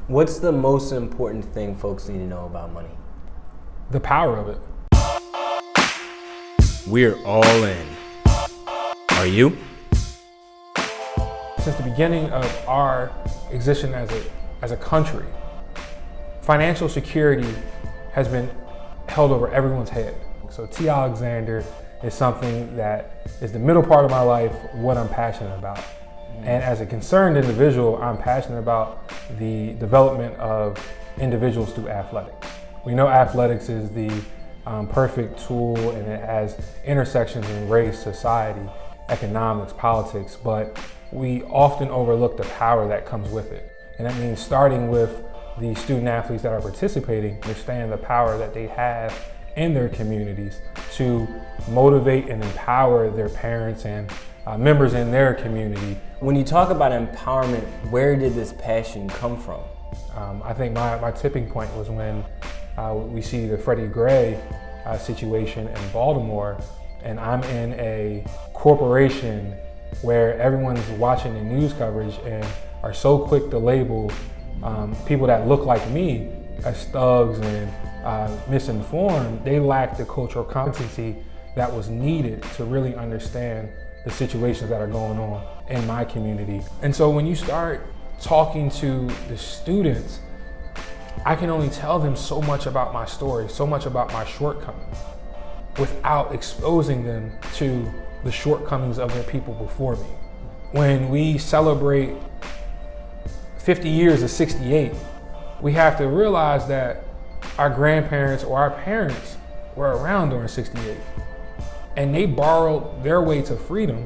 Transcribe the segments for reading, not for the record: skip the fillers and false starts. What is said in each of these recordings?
What's the most important thing folks need to know about money? The power of it. We're all in. Are you? Since the beginning of our existence as a country, financial security has been held over everyone's head. So T. Alexander is something that is the middle part of my life, what I'm passionate about. And as a concerned individual, I'm passionate about the development of individuals through athletics. We know athletics is the perfect tool, and it has intersections in race, society, economics, politics, but we often overlook the power that comes with it. And that means starting with the student athletes that are participating, understand the power that they have in their communities to motivate and empower their parents and members in their community. When you talk about empowerment, where did this passion come from? I think my tipping point was when we see the Freddie Gray situation in Baltimore, and I'm in a corporation where everyone's watching the news coverage and are so quick to label people that look like me as thugs and misinformed. They lack the cultural competency that was needed to really understand the situations that are going on in my community. And so when you start talking to the students, I can only tell them so much about my story, so much about my shortcomings, without exposing them to the shortcomings of their people before me. When we celebrate 50 years of '68, we have to realize that our grandparents or our parents were around during '68, and they borrowed their way to freedom.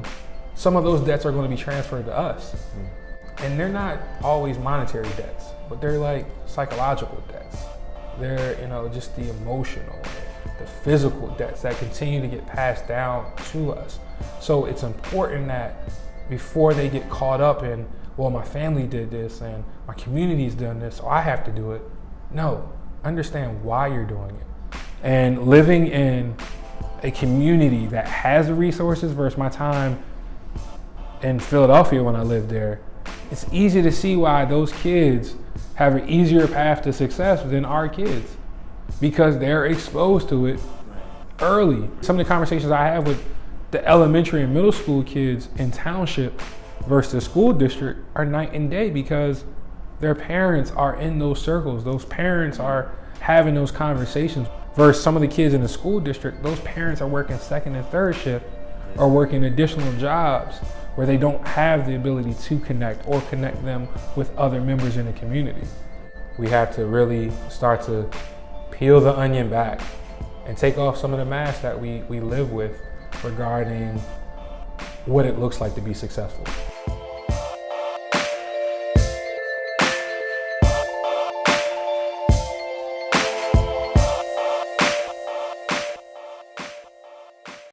Some of those debts are going to be transferred to us. And they're not always monetary debts, but they're like psychological debts. They're, just the emotional, the physical debts that continue to get passed down to us. So it's important that before they get caught up in, well, my family did this and my community's done this, so I have to do it. No, understand why you're doing it. And living in a community that has the resources versus my time in Philadelphia when I lived there, it's easy to see why those kids have an easier path to success than our kids, because they're exposed to it early. Some of the conversations I have with the elementary and middle school kids in township versus the school district are night and day, because their parents are in those circles. Those parents are having those conversations. Versus some of the kids in the school district, those parents are working second and third shift or working additional jobs where they don't have the ability to connect or connect them with other members in the community. We have to really start to peel the onion back and take off some of the masks that we live with regarding what it looks like to be successful.